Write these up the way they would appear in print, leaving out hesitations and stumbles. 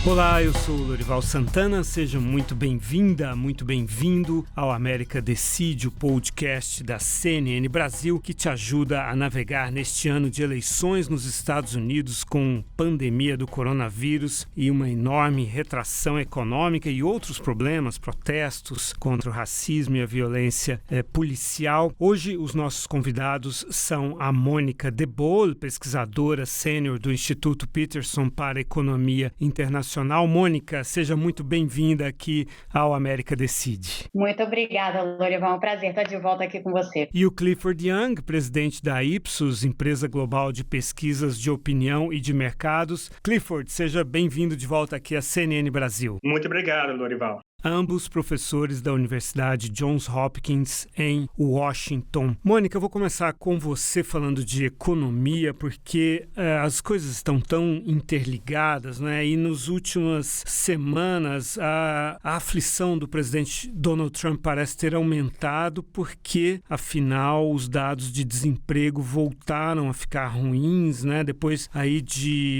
Olá, eu sou o Lorival Santana, seja muito bem-vinda, muito bem-vindo ao América Decide, o podcast da CNN Brasil, que te ajuda a navegar neste ano de eleições nos Estados Unidos com pandemia do coronavírus e uma enorme retração econômica e outros problemas, protestos contra o racismo e a violência policial. Hoje os nossos convidados são a Mônica De Bolle, pesquisadora sênior do Instituto Peterson para Economia Internacional. Mônica, seja muito bem-vinda aqui ao América Decide. Muito obrigada, Lorival. É um prazer estar de volta aqui com você. E o Clifford Young, presidente da Ipsos, empresa global de pesquisas de opinião e de mercados. Clifford, seja bem-vindo de volta aqui à CNN Brasil. Muito obrigado, Lorival. Ambos professores da Universidade Johns Hopkins em Washington. Mônica, eu vou começar com você falando de economia, porque as coisas estão tão interligadas, né? E nas últimas semanas a aflição do presidente Donald Trump parece ter aumentado, porque, afinal, os dados de desemprego voltaram a ficar ruins, né? Depois aí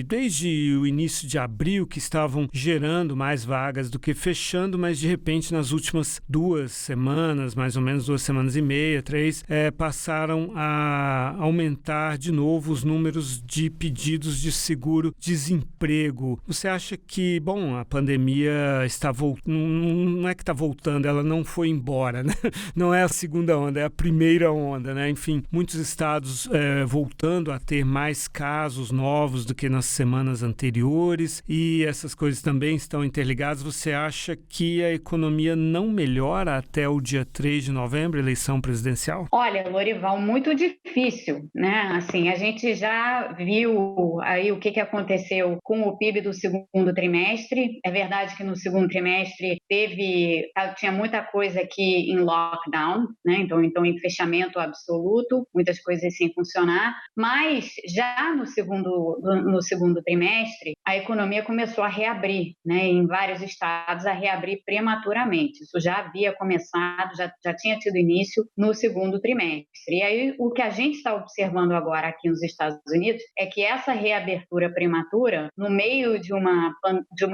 desde o início de abril, que estavam gerando mais vagas do que fechando, mas de repente nas últimas 2 semanas, mais ou menos 2 semanas e meia, 3, passaram a aumentar de novo os números de pedidos de seguro-desemprego. Você acha que, a pandemia está voltando, não é que está voltando, ela não foi embora, né? Não é a segunda onda, é a primeira onda, né? Enfim, muitos estados voltando a ter mais casos novos do que nas semanas anteriores, e essas coisas também estão interligadas. Você acha que a economia não melhora até o dia 3 de novembro, eleição presidencial? Olha, Lorival, muito difícil, né? Assim, a gente já viu aí o que aconteceu com o PIB do segundo trimestre. É verdade que no segundo trimestre tinha muita coisa aqui em lockdown, né? Então em fechamento absoluto, muitas coisas sem funcionar, mas já no segundo trimestre, a economia começou a reabrir, né? Em vários estados a reabrir prematuramente. Isso já havia começado, já tinha tido início no segundo trimestre. E aí o que a gente está observando agora aqui nos Estados Unidos é que essa reabertura prematura, no meio de uma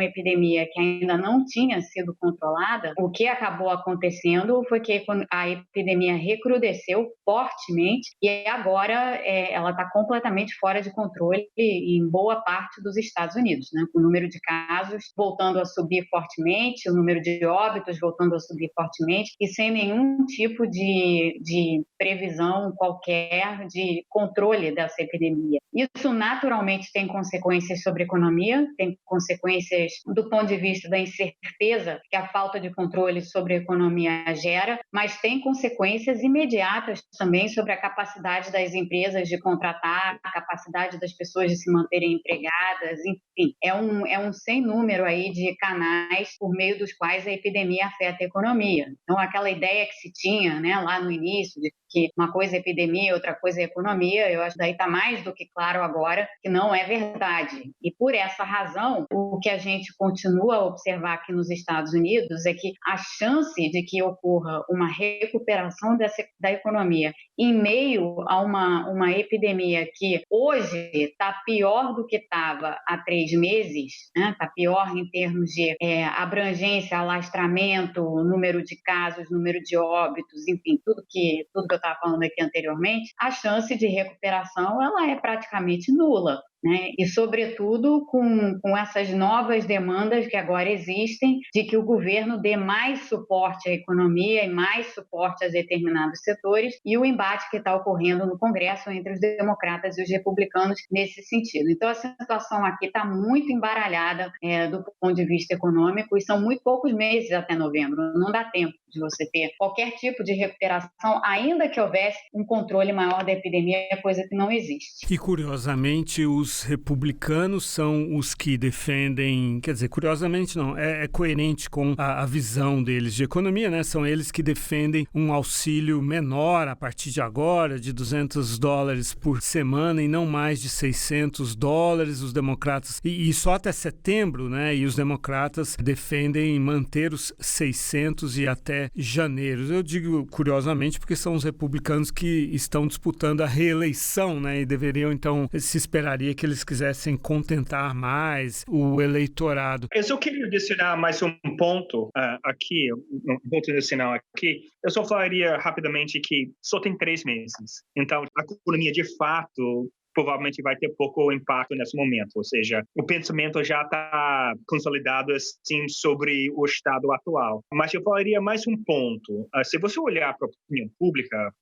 epidemia que ainda não tinha sido controlada, o que acabou acontecendo foi que a epidemia recrudesceu fortemente e agora ela está completamente fora de controle em boa parte dos Estados Unidos, né? Com o número de casos voltando a subir fortemente, o número de óbitos voltando a subir fortemente e sem nenhum tipo de previsão qualquer de controle dessa epidemia. Isso naturalmente tem consequências sobre a economia, tem consequências do ponto de vista da incerteza que a falta de controle sobre a economia gera, mas tem consequências imediatas também sobre a capacidade das empresas de contratar, a capacidade das pessoas de se manterem empregadas, enfim, é um sem número aí de canais por meio dos quais a epidemia afeta a economia. Então, aquela ideia que se tinha, né, lá no início, de que uma coisa é epidemia, outra coisa é economia, eu acho que daí está mais do que claro agora que não é verdade. E por essa razão, o que a gente continua a observar aqui nos Estados Unidos é que a chance de que ocorra uma recuperação da economia em meio a uma epidemia que hoje está pior do que estava há 3 meses, né? Está pior em termos de abrangência, alastramento, número de casos, número de óbitos, enfim, tudo que eu estava falando aqui anteriormente, a chance de recuperação ela é praticamente nula. Né? E, sobretudo, com essas novas demandas que agora existem de que o governo dê mais suporte à economia e mais suporte a determinados setores e o embate que está ocorrendo no Congresso entre os democratas e os republicanos nesse sentido. Então, a situação aqui está muito embaralhada do ponto de vista econômico e são muito poucos meses até novembro. Não dá tempo de você ter qualquer tipo de recuperação, ainda que houvesse um controle maior da epidemia, coisa que não existe. E, curiosamente, os republicanos são os que defendem, quer dizer, curiosamente não, é coerente com a visão deles de economia, né? São eles que defendem um auxílio menor a partir de agora, de $200 por semana e não mais de $600. Os democratas, e só até setembro, né? E os democratas defendem manter os 600 e até janeiro. Eu digo curiosamente porque são os republicanos que estão disputando a reeleição, né? E deveriam, então, se esperaria que eles quisessem contentar mais o eleitorado. Eu só queria adicionar mais um ponto aqui, um ponto adicional aqui. Eu só falaria rapidamente que só tem 3 meses. Então, a economia, de fato, provavelmente vai ter pouco impacto nesse momento, ou seja, o pensamento já está consolidado assim sobre o estado atual. Mas eu falaria mais um ponto. Se você olhar para a opinião pública,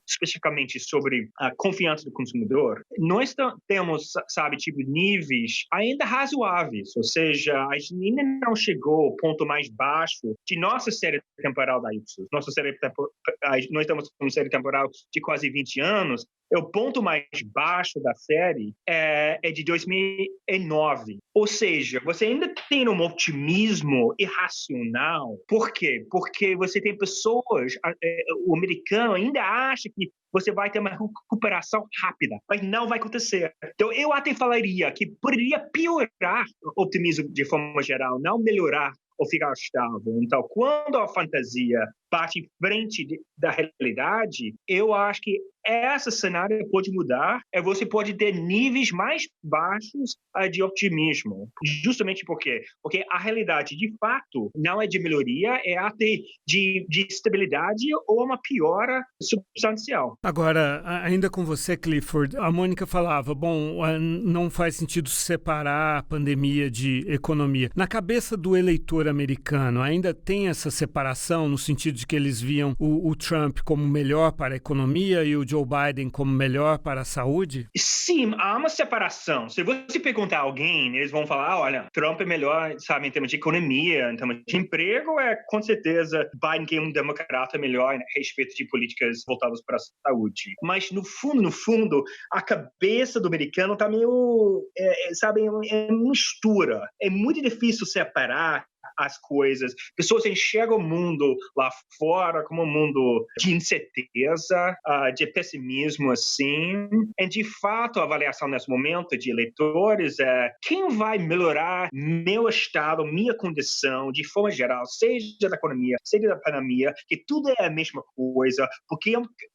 especificamente sobre a confiança do consumidor, nós temos, sabe, tipo, níveis ainda razoáveis, ou seja, a gente ainda não chegou ao ponto mais baixo de nossa série temporal da Ipsos. Nós estamos com uma série temporal de quase 20 anos. O ponto mais baixo da série é de 2009. Ou seja, você ainda tem um otimismo irracional. Por quê? Porque você tem pessoas, o americano ainda acha que você vai ter uma recuperação rápida, mas não vai acontecer. Então, eu até falaria que poderia piorar o optimismo de forma geral, não melhorar ou ficar estável. Então, quando a fantasia bate em frente da realidade, eu acho que esse cenário pode mudar, você pode ter níveis mais baixos de otimismo. Justamente porque a realidade, de fato, não é de melhoria, é até de estabilidade ou uma piora substancial. Agora, ainda com você, Clifford, a Mônica falava, não faz sentido separar a pandemia de economia. Na cabeça do eleitor americano, ainda tem essa separação no sentido de que eles viam o Trump como melhor para a economia e o Joe Biden como melhor para a saúde? Sim, há uma separação. Se você perguntar a alguém, eles vão falar, olha, Trump é melhor, sabe, em termos de economia, em termos de emprego, com certeza Biden, que é um democrata, melhor a respeito de políticas voltadas para a saúde. Mas, no fundo, a cabeça do americano está meio, sabe, mistura. É muito difícil separar as coisas. Pessoas enxergam o mundo lá fora como um mundo de incerteza, de pessimismo, assim. E, de fato, a avaliação nesse momento de eleitores é quem vai melhorar meu estado, minha condição, de forma geral, seja da economia, seja da pandemia, que tudo é a mesma coisa, porque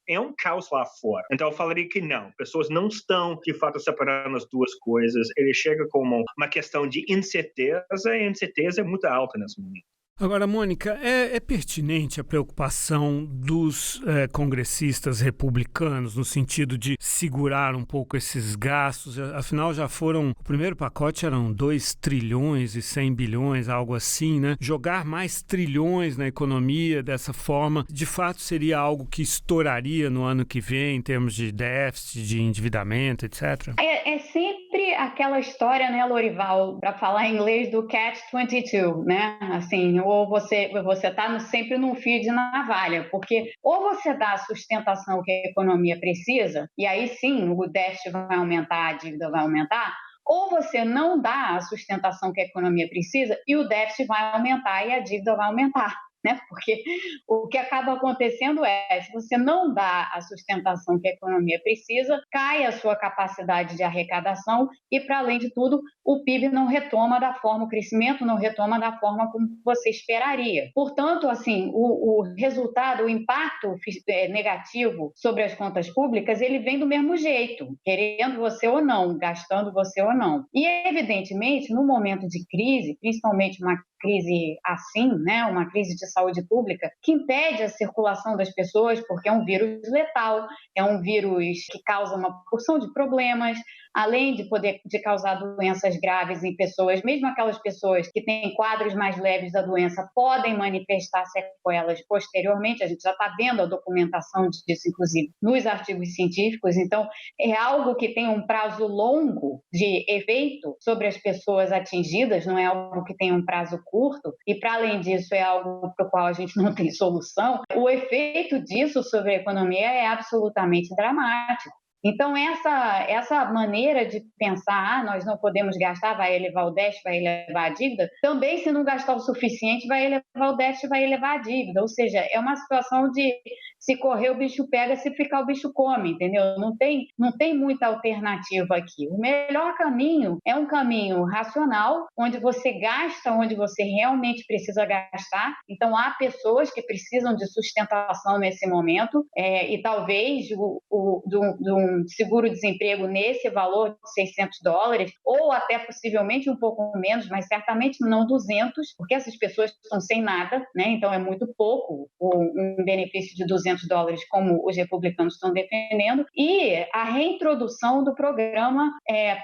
é um caos lá fora. Então, eu falaria que não. Pessoas não estão, de fato, separando as duas coisas. Ele chega como uma questão de incerteza, e a incerteza é muito alta nesse momento. Agora, Mônica, é pertinente a preocupação dos congressistas republicanos no sentido de segurar um pouco esses gastos? Afinal, o primeiro pacote eram 2 trilhões e 100 bilhões, algo assim, né? Jogar mais trilhões na economia dessa forma, de fato, seria algo que estouraria no ano que vem em termos de déficit, de endividamento, etc.? É sempre aquela história, né, Lorival, para falar em inglês, do catch-22, né? Assim, ou você está sempre num fio de navalha, porque ou você dá a sustentação que a economia precisa, e aí sim o déficit vai aumentar, a dívida vai aumentar, ou você não dá a sustentação que a economia precisa e o déficit vai aumentar e a dívida vai aumentar. Né? Porque o que acaba acontecendo se você não dá a sustentação que a economia precisa, cai a sua capacidade de arrecadação e, para além de tudo, o PIB não retoma da forma, o crescimento não retoma da forma como você esperaria. Portanto, assim, o resultado, o impacto negativo sobre as contas públicas, ele vem do mesmo jeito, querendo você ou não, gastando você ou não. E, evidentemente, no momento de crise, principalmente uma crise assim, né, uma crise de saúde pública, que impede a circulação das pessoas, porque é um vírus letal, é um vírus que causa uma porção de problemas, além de causar doenças graves em pessoas, mesmo aquelas pessoas que têm quadros mais leves da doença, podem manifestar sequelas posteriormente, a gente já está vendo a documentação disso, inclusive, nos artigos científicos, então é algo que tem um prazo longo de efeito sobre as pessoas atingidas, não é algo que tem um prazo curto, e para além disso é algo para o qual a gente não tem solução. O efeito disso sobre a economia é absolutamente dramático. Então, essa maneira de pensar, nós não podemos gastar, vai elevar o déficit, vai elevar a dívida, também, se não gastar o suficiente, vai elevar o déficit, vai elevar a dívida. Ou seja, é uma situação de se correr o bicho pega, se ficar o bicho come, entendeu? Não tem muita alternativa aqui. O melhor caminho é um caminho racional, onde você gasta onde você realmente precisa gastar. Então, há pessoas que precisam de sustentação nesse momento, e talvez de um seguro-desemprego nesse valor de $600, ou até possivelmente um pouco menos, mas certamente não 200, porque essas pessoas estão sem nada, né? Então é muito pouco um benefício de $200, como os republicanos estão defendendo, e a reintrodução do programa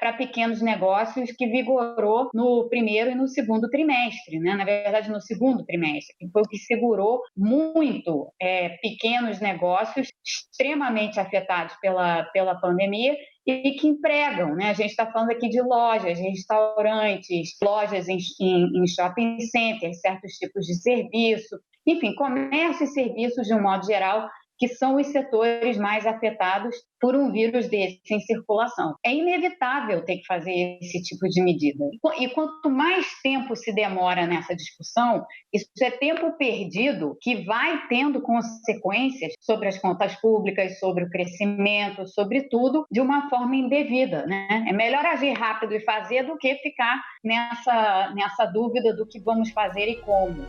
para pequenos negócios que vigorou no primeiro e no segundo trimestre, né? Na verdade, no segundo trimestre, que foi o que segurou muito pequenos negócios extremamente afetados pela pandemia e que empregam, né? A gente está falando aqui de lojas, restaurantes, lojas em shopping centers, certos tipos de serviço, enfim, comércio e serviços de um modo geral, que são os setores mais afetados por um vírus desse em circulação. É inevitável ter que fazer esse tipo de medida. E quanto mais tempo se demora nessa discussão, isso é tempo perdido que vai tendo consequências sobre as contas públicas, sobre o crescimento, sobre tudo, de uma forma indevida, né? É melhor agir rápido e fazer do que ficar nessa dúvida do que vamos fazer e como.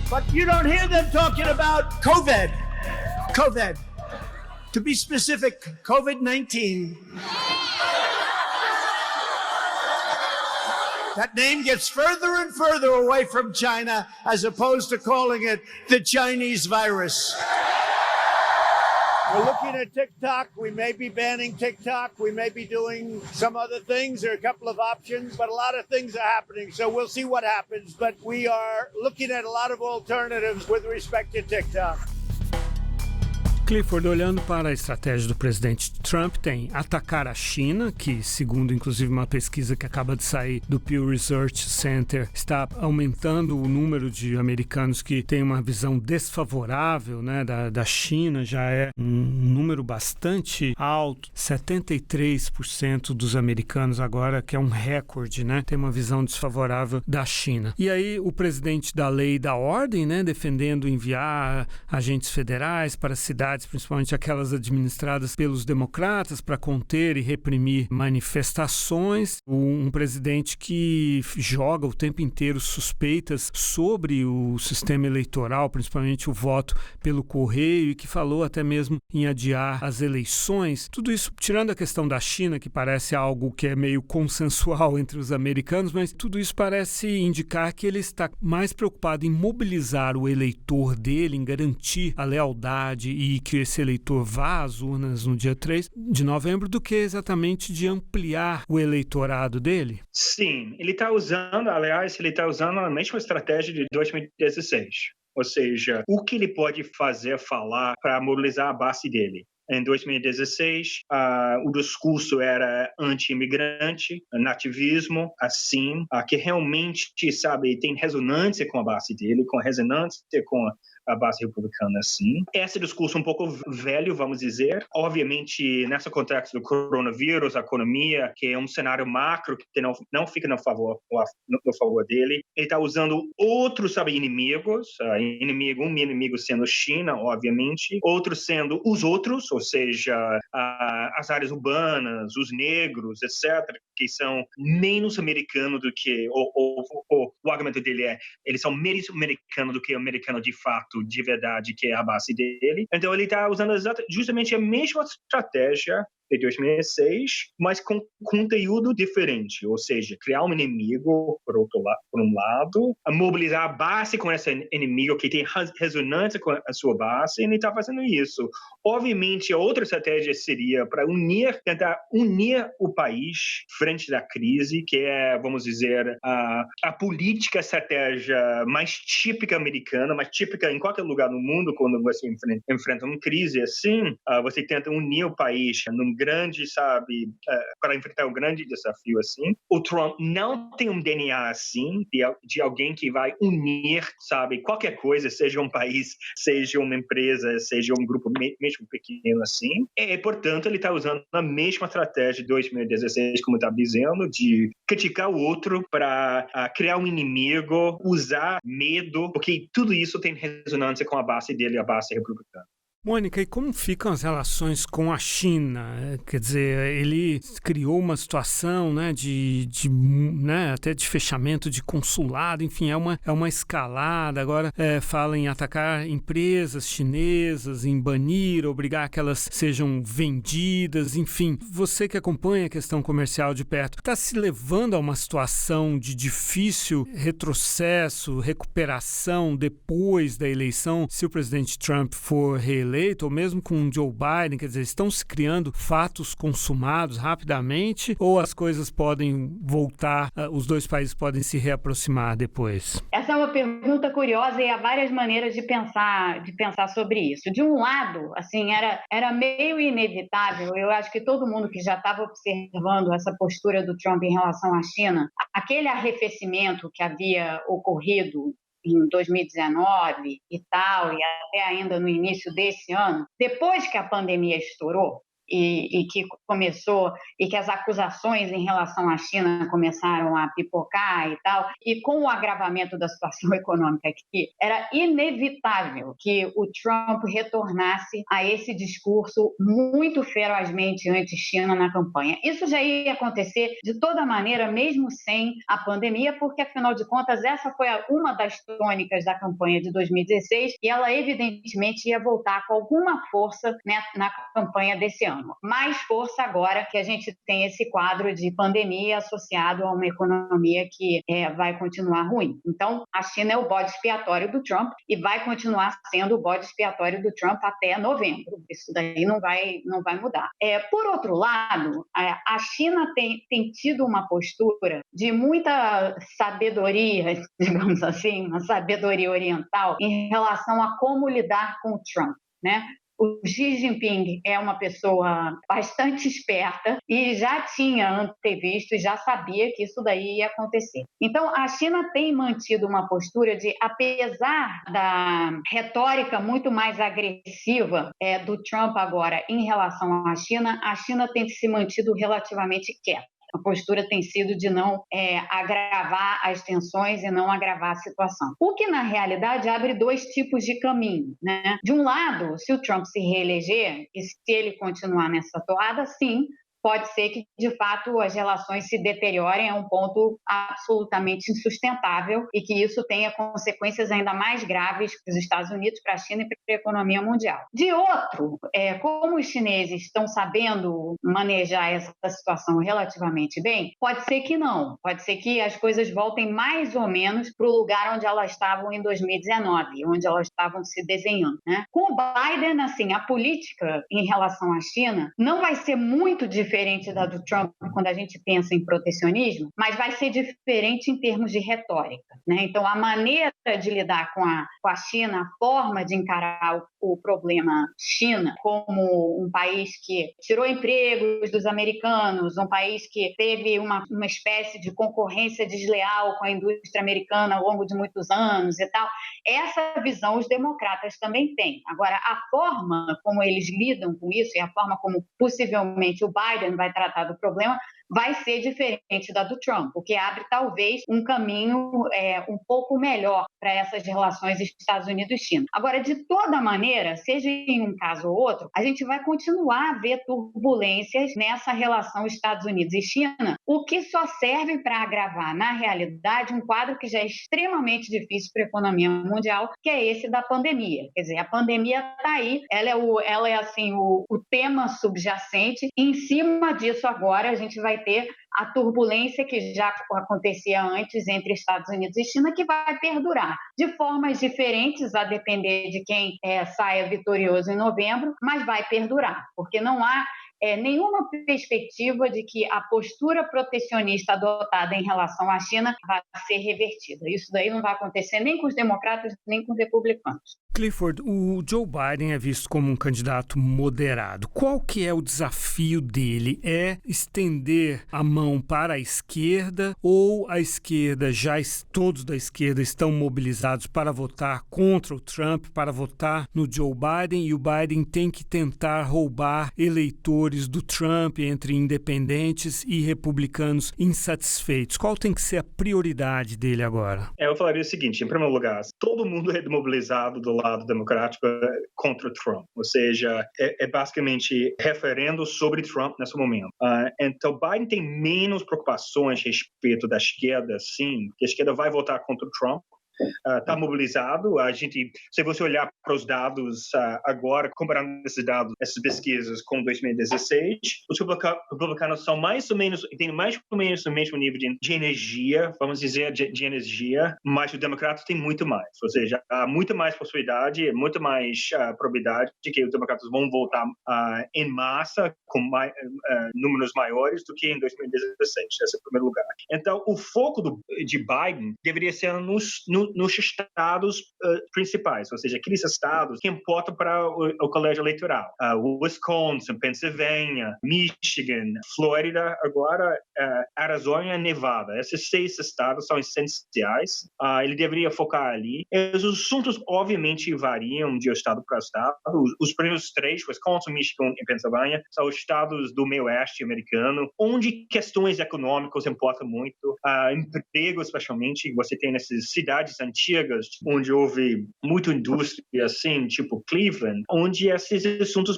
But you don't hear them talking about COVID. COVID. To be specific, COVID-19. That name gets further and further away from China as opposed to calling it the Chinese virus. We're looking at TikTok. We may be banning TikTok. We may be doing some other things. There are a couple of options, but a lot of things are happening. So we'll see what happens. But we are looking at a lot of alternatives with respect to TikTok. Clifford, olhando para a estratégia do presidente Trump, tem atacar a China, que, segundo inclusive uma pesquisa que acaba de sair do Pew Research Center, está aumentando o número de americanos que têm uma visão desfavorável, né, da China. Já é um número bastante alto, 73% dos americanos agora, que é um recorde, né, tem uma visão desfavorável da China. E aí o presidente da lei e da ordem, né, defendendo enviar agentes federais para cidades, principalmente aquelas administradas pelos democratas, para conter e reprimir manifestações. Um presidente que joga o tempo inteiro suspeitas sobre o sistema eleitoral, principalmente o voto pelo correio, e que falou até mesmo em adiar as eleições. Tudo isso, tirando a questão da China, que parece algo que é meio consensual entre os americanos, mas tudo isso parece indicar que ele está mais preocupado em mobilizar o eleitor dele, em garantir a lealdade e que esse eleitor vá às urnas no dia 3 de novembro, do que exatamente de ampliar o eleitorado dele? Sim, ele está usando a mesma estratégia de 2016. Ou seja, o que ele pode falar para mobilizar a base dele. Em 2016, o discurso era anti-imigrante, nativismo, assim, que realmente, tem ressonância com a base dele, com ressonância com a base republicana, sim. Esse discurso um pouco velho, vamos dizer. Obviamente, nesse contexto do coronavírus, a economia, que é um cenário macro que não fica no favor dele. Ele está usando outros, inimigos. Um inimigo sendo China, obviamente. Outros sendo os outros, ou seja, as áreas urbanas, os negros, etc., que são menos americanos do que... O argumento dele eles são menos americanos do que americano de fato, de verdade, que é a base dele. Então ele está usando justamente a mesma estratégia de 2006, mas com conteúdo diferente, ou seja, criar um inimigo por um lado, mobilizar a base com esse inimigo que tem ressonância com a sua base, e ele está fazendo isso. Obviamente, a outra estratégia seria para tentar unir o país frente da crise, que é, vamos dizer, a política estratégia mais típica americana, mais típica em qualquer lugar no mundo, quando você enfrenta uma crise assim, você tenta unir o país num grande, sabe, para enfrentar um grande desafio assim. O Trump não tem um DNA assim, de alguém que vai unir, sabe, qualquer coisa, seja um país, seja uma empresa, seja um grupo mesmo pequeno assim. E, portanto, ele está usando a mesma estratégia de 2016, como estava dizendo, de criticar o outro para criar um inimigo, usar medo, porque tudo isso tem ressonância com a base dele, a base republicana. Mônica, e como ficam as relações com a China? Quer dizer, ele criou uma situação, né, né, até de fechamento de consulado, enfim, é uma escalada. Agora fala em atacar empresas chinesas, em banir, obrigar que elas sejam vendidas, enfim. Você que acompanha a questão comercial de perto, está se levando a uma situação de difícil retrocesso, recuperação depois da eleição, se o presidente Trump for reeleito, ou mesmo com o Joe Biden, quer dizer, estão se criando fatos consumados rapidamente ou as coisas podem voltar, os dois países podem se reaproximar depois? Essa é uma pergunta curiosa e há várias maneiras de pensar sobre isso. De um lado, assim, era meio inevitável, eu acho que todo mundo que já estava observando essa postura do Trump em relação à China, aquele arrefecimento que havia ocorrido em 2019 e tal, e até ainda no início desse ano, depois que a pandemia estourou e que começou, e que as acusações em relação à China começaram a pipocar e tal, e com o agravamento da situação econômica aqui, era inevitável que o Trump retornasse a esse discurso muito ferozmente anti-China na campanha. Isso já ia acontecer de toda maneira, mesmo sem a pandemia, porque, afinal de contas, essa foi uma das tônicas da campanha de 2016 e ela, evidentemente, ia voltar com alguma força, né, na campanha desse ano. Mais força agora que a gente tem esse quadro de pandemia associado a uma economia que vai continuar ruim. Então, a China é o bode expiatório do Trump e vai continuar sendo o bode expiatório do Trump até novembro. Isso daí não vai mudar. Por outro lado, a China tem tido uma postura de muita sabedoria, digamos assim, uma sabedoria oriental em relação a como lidar com o Trump, né? O Xi Jinping é uma pessoa bastante esperta e já tinha antevisto e já sabia que isso daí ia acontecer. Então, a China tem mantido uma postura de, apesar da retórica muito mais agressiva do Trump agora em relação à China, a China tem se mantido relativamente quieta. A postura tem sido de não agravar as tensões e não agravar a situação. O que, na realidade, abre dois tipos de caminho, né? De um lado, se o Trump se reeleger e se ele continuar nessa toada, sim, pode ser que, de fato, as relações se deteriorem a um ponto absolutamente insustentável e que isso tenha consequências ainda mais graves para os Estados Unidos, para a China e para a economia mundial. De outro, como os chineses estão sabendo manejar essa situação relativamente bem, pode ser que não. Pode ser que as coisas voltem mais ou menos para o lugar onde elas estavam em 2019, onde elas estavam se desenhando, né? Com o Biden, assim, a política em relação à China não vai ser muito diferente da do Trump quando a gente pensa em protecionismo, mas vai ser diferente em termos de retórica, né? Então, a maneira de lidar com a China, a forma de encarar o problema China como um país que tirou empregos dos americanos, um país que teve uma espécie de concorrência desleal com a indústria americana ao longo de muitos anos e tal, essa visão os democratas também têm. Agora, a forma como eles lidam com isso e a forma como possivelmente o Biden vai tratar do problema vai ser diferente da do Trump, o que abre talvez um caminho um pouco melhor para essas relações Estados Unidos e China. Agora, de toda maneira, seja em um caso ou outro, a gente vai continuar a ver turbulências nessa relação Estados Unidos e China, o que só serve para agravar, na realidade, um quadro que já é extremamente difícil para a economia mundial, que é esse da pandemia. Quer dizer, a pandemia está aí, ela é assim, o tema subjacente, e em cima disso agora a gente vai ter a turbulência que já acontecia antes entre Estados Unidos e China, que vai perdurar de formas diferentes, a depender de quem saia vitorioso em novembro, mas vai perdurar, porque não há nenhuma perspectiva de que a postura protecionista adotada em relação à China vai ser revertida. Isso daí não vai acontecer nem com os democratas, nem com os republicanos. Clifford, o Joe Biden é visto como um candidato moderado. Qual que é o desafio dele? É estender a mão para a esquerda ou a esquerda, todos da esquerda estão mobilizados para votar contra o Trump, para votar no Joe Biden, e o Biden tem que tentar roubar eleitores do Trump entre independentes e republicanos insatisfeitos? Qual tem que ser a prioridade dele agora? Eu falaria o seguinte, em primeiro lugar, todo mundo é mobilizado do lado democrático contra o Trump, ou seja, é basicamente referendo sobre Trump nesse momento. Então, Biden tem menos preocupações a respeito da esquerda, sim, que a esquerda vai votar contra o Trump. Está mobilizado. Se você olhar para os dados agora, comparando esses dados, essas pesquisas com 2016, os republicanos são têm mais ou menos o mesmo nível de energia, vamos dizer, de energia, mas os democratas têm muito mais. Ou seja, há muito mais possibilidade, muito mais probabilidade de que os democratas vão votar em massa com números maiores do que em 2016. Esse é o primeiro lugar. Então, o foco de Biden deveria ser nos estados principais, ou seja, aqueles estados que importam para o colégio eleitoral. Wisconsin, Pennsylvania, Michigan, Flórida, agora Arizona e Nevada. Esses 6 estados são essenciais. Ele deveria focar ali. Os assuntos, obviamente, variam de estado para estado. Os primeiros 3, Wisconsin, Michigan e Pennsylvania, são os estados do meio-oeste americano, onde questões econômicas importam muito. Emprego, especialmente, você tem nessas cidades antigas, onde houve muita indústria, assim, tipo Cleveland, onde esses assuntos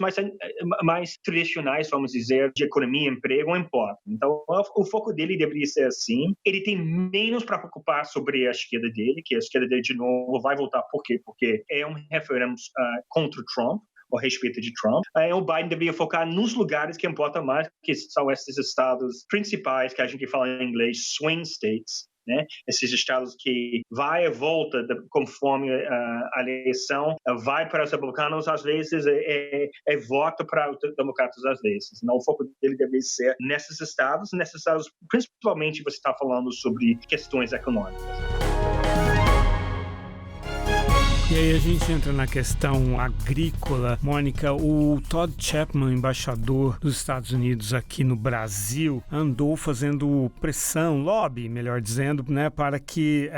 mais tradicionais, vamos dizer, de economia e emprego importam. Então, o foco dele deveria ser assim. Ele tem menos para preocupar sobre a esquerda dele, que a esquerda dele, de novo, vai votar por quê? Porque é um referendo contra o Trump, a respeito de Trump. O Biden deveria focar nos lugares que importam mais, que são esses estados principais, que a gente fala em inglês, swing states, né? Esses estados que vai e volta conforme a eleição, vai para os republicanos às vezes, vota para os democratas às vezes. Então, o foco dele deve ser nesses estados, principalmente você está falando sobre questões econômicas. E aí a gente entra na questão agrícola. Mônica, o Todd Chapman, embaixador dos Estados Unidos aqui no Brasil, andou fazendo pressão, lobby, melhor dizendo, né, para que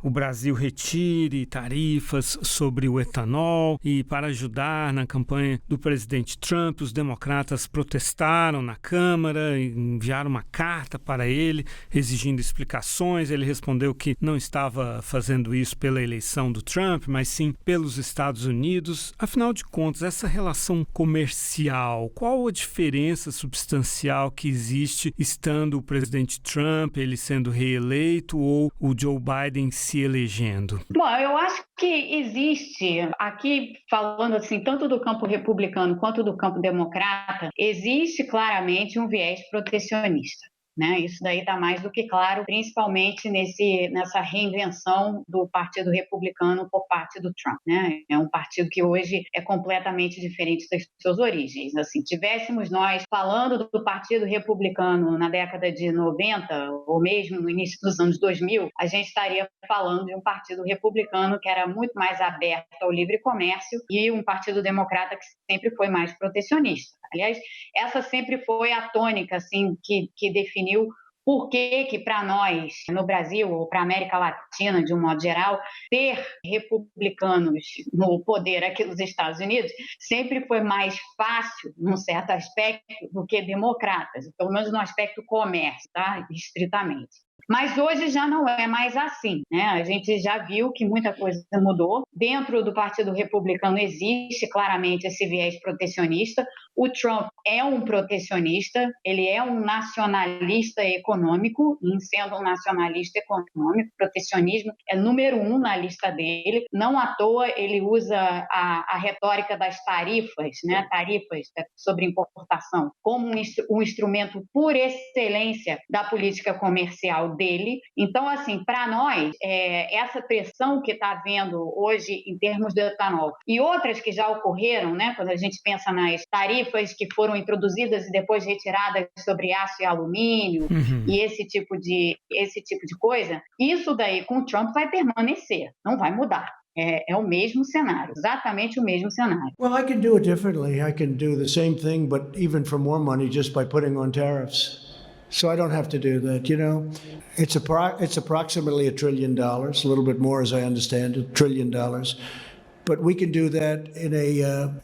o Brasil retire tarifas sobre o etanol e para ajudar na campanha do presidente Trump. Os democratas protestaram na Câmara, enviaram uma carta para ele exigindo explicações. Ele respondeu que não estava fazendo isso pela eleição do Trump, mas sim pelos Estados Unidos. Afinal de contas, essa relação comercial, qual a diferença substancial que existe estando o presidente Trump, ele sendo reeleito, ou o Joe Biden se elegendo? Bom, eu acho que existe, aqui falando assim, tanto do campo republicano quanto do campo democrata, existe claramente um viés protecionista. Né? Isso daí está mais do que claro, principalmente nessa reinvenção do Partido Republicano por parte do Trump. Né? É um partido que hoje é completamente diferente das suas origens. Assim, tivéssemos nós falando do Partido Republicano na década de 90, ou mesmo no início dos anos 2000, a gente estaria falando de um Partido Republicano que era muito mais aberto ao livre comércio e um Partido Democrata que sempre foi mais protecionista. Aliás, essa sempre foi a tônica assim, que definiu por que para nós, no Brasil, ou para a América Latina, de um modo geral, ter republicanos no poder aqui nos Estados Unidos sempre foi mais fácil, num certo aspecto, do que democratas, pelo menos no aspecto comércio, tá? Estritamente. Mas hoje já não é mais assim, né? A gente já viu que muita coisa mudou. Dentro do Partido Republicano existe claramente esse viés protecionista. O Trump é um protecionista, ele é um nacionalista econômico, e sendo um nacionalista econômico, protecionismo é número 1 na lista dele. Não à toa ele usa a retórica das tarifas, né? Tarifas sobre importação, como um instrumento por excelência da política comercial dele. Então, assim, para nós, essa pressão que está havendo hoje em termos do etanol e outras que já ocorreram, né, quando a gente pensa nas tarifas que foram introduzidas e depois retiradas sobre aço e alumínio, e esse tipo de coisa, isso daí com o Trump vai permanecer, não vai mudar. É o mesmo cenário, exatamente o mesmo cenário. Well, I can do it differently. I can do the same thing, but even for more money just by putting on tariffs. So I don't have to do that, you know. It's approximately $1 trillion, a little bit more as I understand it, $1 trillion. But we can do that in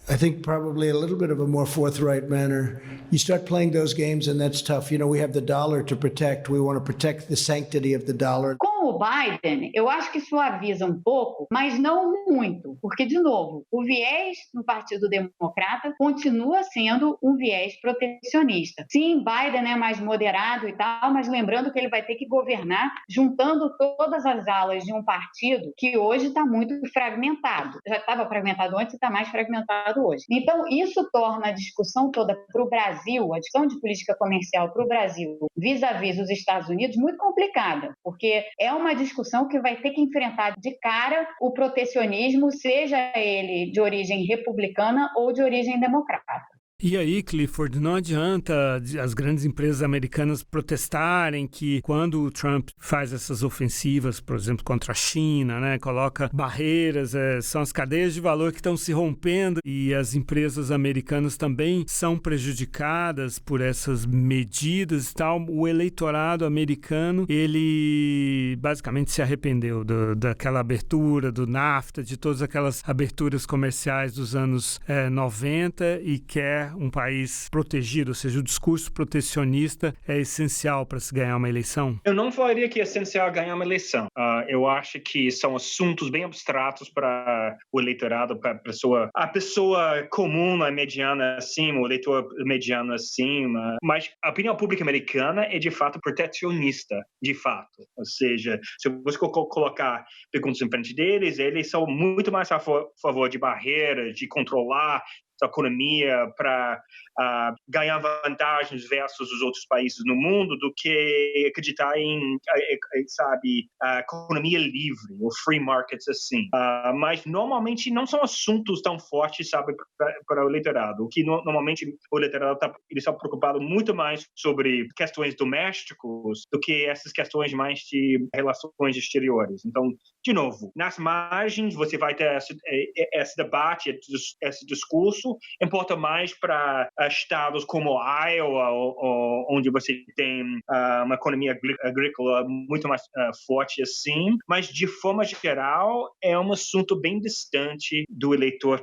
I think probably a little bit of a more forthright manner. You start playing those games and that's tough. You know, we have the dollar to protect. We want to protect the sanctity of the dollar. Com o Biden, eu acho que suaviza um pouco, mas não muito, porque, de novo, o viés no Partido Democrata continua sendo um viés protecionista. Sim, Biden é mais moderado e tal, mas lembrando que ele vai ter que governar juntando todas as alas de um partido que hoje está muito fragmentado. Já estava fragmentado antes e está mais fragmentado hoje. Então, isso torna a discussão toda para o Brasil, a discussão de política comercial para o Brasil, vis-à-vis os Estados Unidos, muito complicada, porque é uma discussão que vai ter que enfrentar de cara o protecionismo, seja ele de origem republicana ou de origem democrata. E aí, Clifford, não adianta as grandes empresas americanas protestarem que quando o Trump faz essas ofensivas, por exemplo, contra a China, né, coloca barreiras, são as cadeias de valor que estão se rompendo e as empresas americanas também são prejudicadas por essas medidas e tal. O eleitorado americano, ele basicamente se arrependeu daquela abertura, do NAFTA, de todas aquelas aberturas comerciais dos anos 90 e quer um país protegido, ou seja, o discurso protecionista é essencial para se ganhar uma eleição? Eu não falaria que é essencial ganhar uma eleição. Eu acho que são assuntos bem abstratos para o eleitorado, para a pessoa comum, a mediana acima, o eleitor mediano acima. Mas a opinião pública americana é, de fato, protecionista, de fato. Ou seja, se você colocar perguntas em frente deles, eles são muito mais a favor de barreiras, de controlar a economia para ganhar vantagens versus os outros países no mundo do que acreditar em, a economia livre, ou free markets assim. Mas normalmente não são assuntos tão fortes, para o eleitorado. O que normalmente o eleitorado está preocupado muito mais sobre questões domésticas do que essas questões mais de relações exteriores. Então, de novo, nas margens você vai ter esse debate, esse discurso. Importa mais para estados como Iowa, onde você tem uma economia agrícola muito mais forte assim, mas de forma geral é um assunto bem distante do eleitor,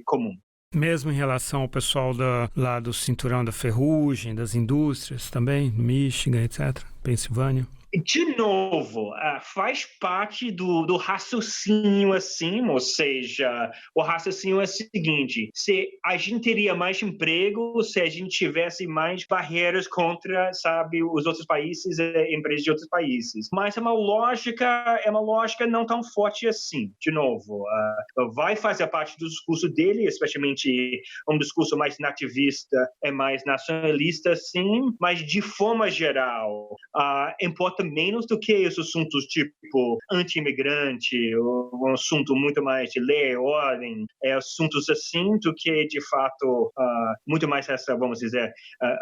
comum. Mesmo em relação ao pessoal lá do cinturão da ferrugem, das indústrias também, Michigan, etc., Pensilvânia? De novo, faz parte do raciocínio assim, ou seja, o raciocínio é o seguinte: se a gente teria mais emprego, se a gente tivesse mais barreiras contra, os outros países, empresas de outros países. Mas é uma lógica não tão forte assim. De novo, vai fazer parte do discurso dele, especialmente um discurso mais nativista, mais nacionalista, sim, mas de forma geral, importa menos do que esses assuntos tipo anti-imigrante, um assunto muito mais de lei e ordem, assuntos assim do que, de fato, muito mais vamos dizer,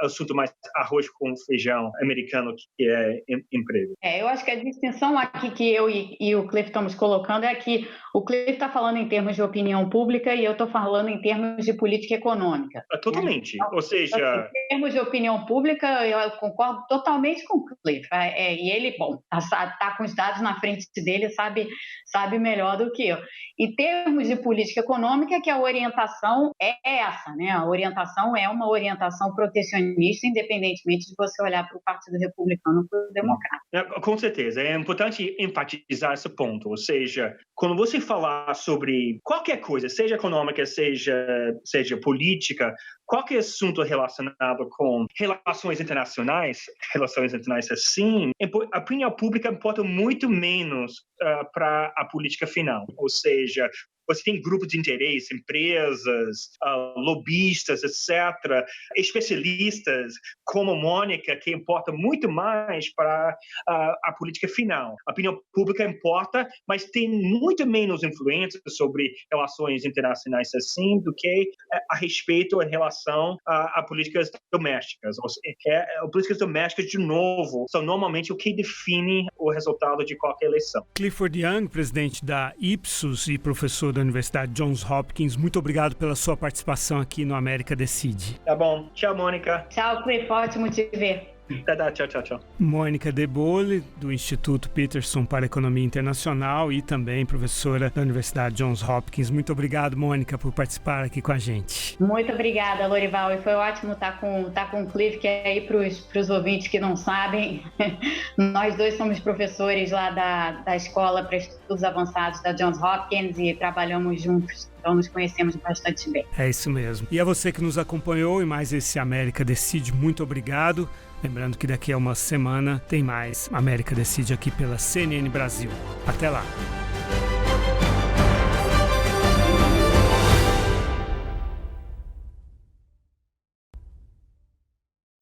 assunto mais arroz com feijão americano, que é emprego. Eu acho que a distinção aqui que eu e o Cliff estamos colocando é que o Cliff está falando em termos de opinião pública e eu estou falando em termos de política econômica. Totalmente. Ou seja... Em termos de opinião pública, eu concordo totalmente com o Cliff. E ele, está com os dados na frente dele, sabe melhor do que eu. Em termos de política econômica, que a orientação é essa, né? A orientação é uma orientação protecionista, independentemente de você olhar para o Partido Republicano ou para o Democrata. Com certeza. É importante enfatizar esse ponto. Ou seja, quando você falar sobre qualquer coisa, seja econômica, seja política, qualquer assunto relacionado com relações internacionais assim, a opinião pública importa muito menos para a política final. Ou seja, você tem grupos de interesse, empresas, lobistas, etc., especialistas como Mônica, que importa muito mais para a política final. A opinião pública importa, mas tem muito menos influência sobre relações internacionais assim do que a respeito em relação a políticas domésticas. Políticas domésticas, de novo, são normalmente o que define o resultado de qualquer eleição. Clifford Young, presidente da Ipsos e professor da Universidade Johns Hopkins, muito obrigado pela sua participação aqui no América Decide. Tá bom. Tchau, Mônica. Tchau, Cliff. Ótimo te ver. Tchau. Mônica De Bolle, do Instituto Peterson para Economia Internacional e também professora da Universidade Johns Hopkins. Muito obrigado, Mônica, por participar aqui com a gente. Muito obrigada, Lorival. E foi ótimo estar com o Cliff, que é aí para os ouvintes que não sabem. Nós dois somos professores lá da Escola para Estudos Avançados da Johns Hopkins e trabalhamos juntos. Então, nos conhecemos bastante bem. É isso mesmo. E a você que nos acompanhou em mais esse América Decide, muito obrigado. Lembrando que daqui a uma semana tem mais América Decide aqui pela CNN Brasil. Até lá!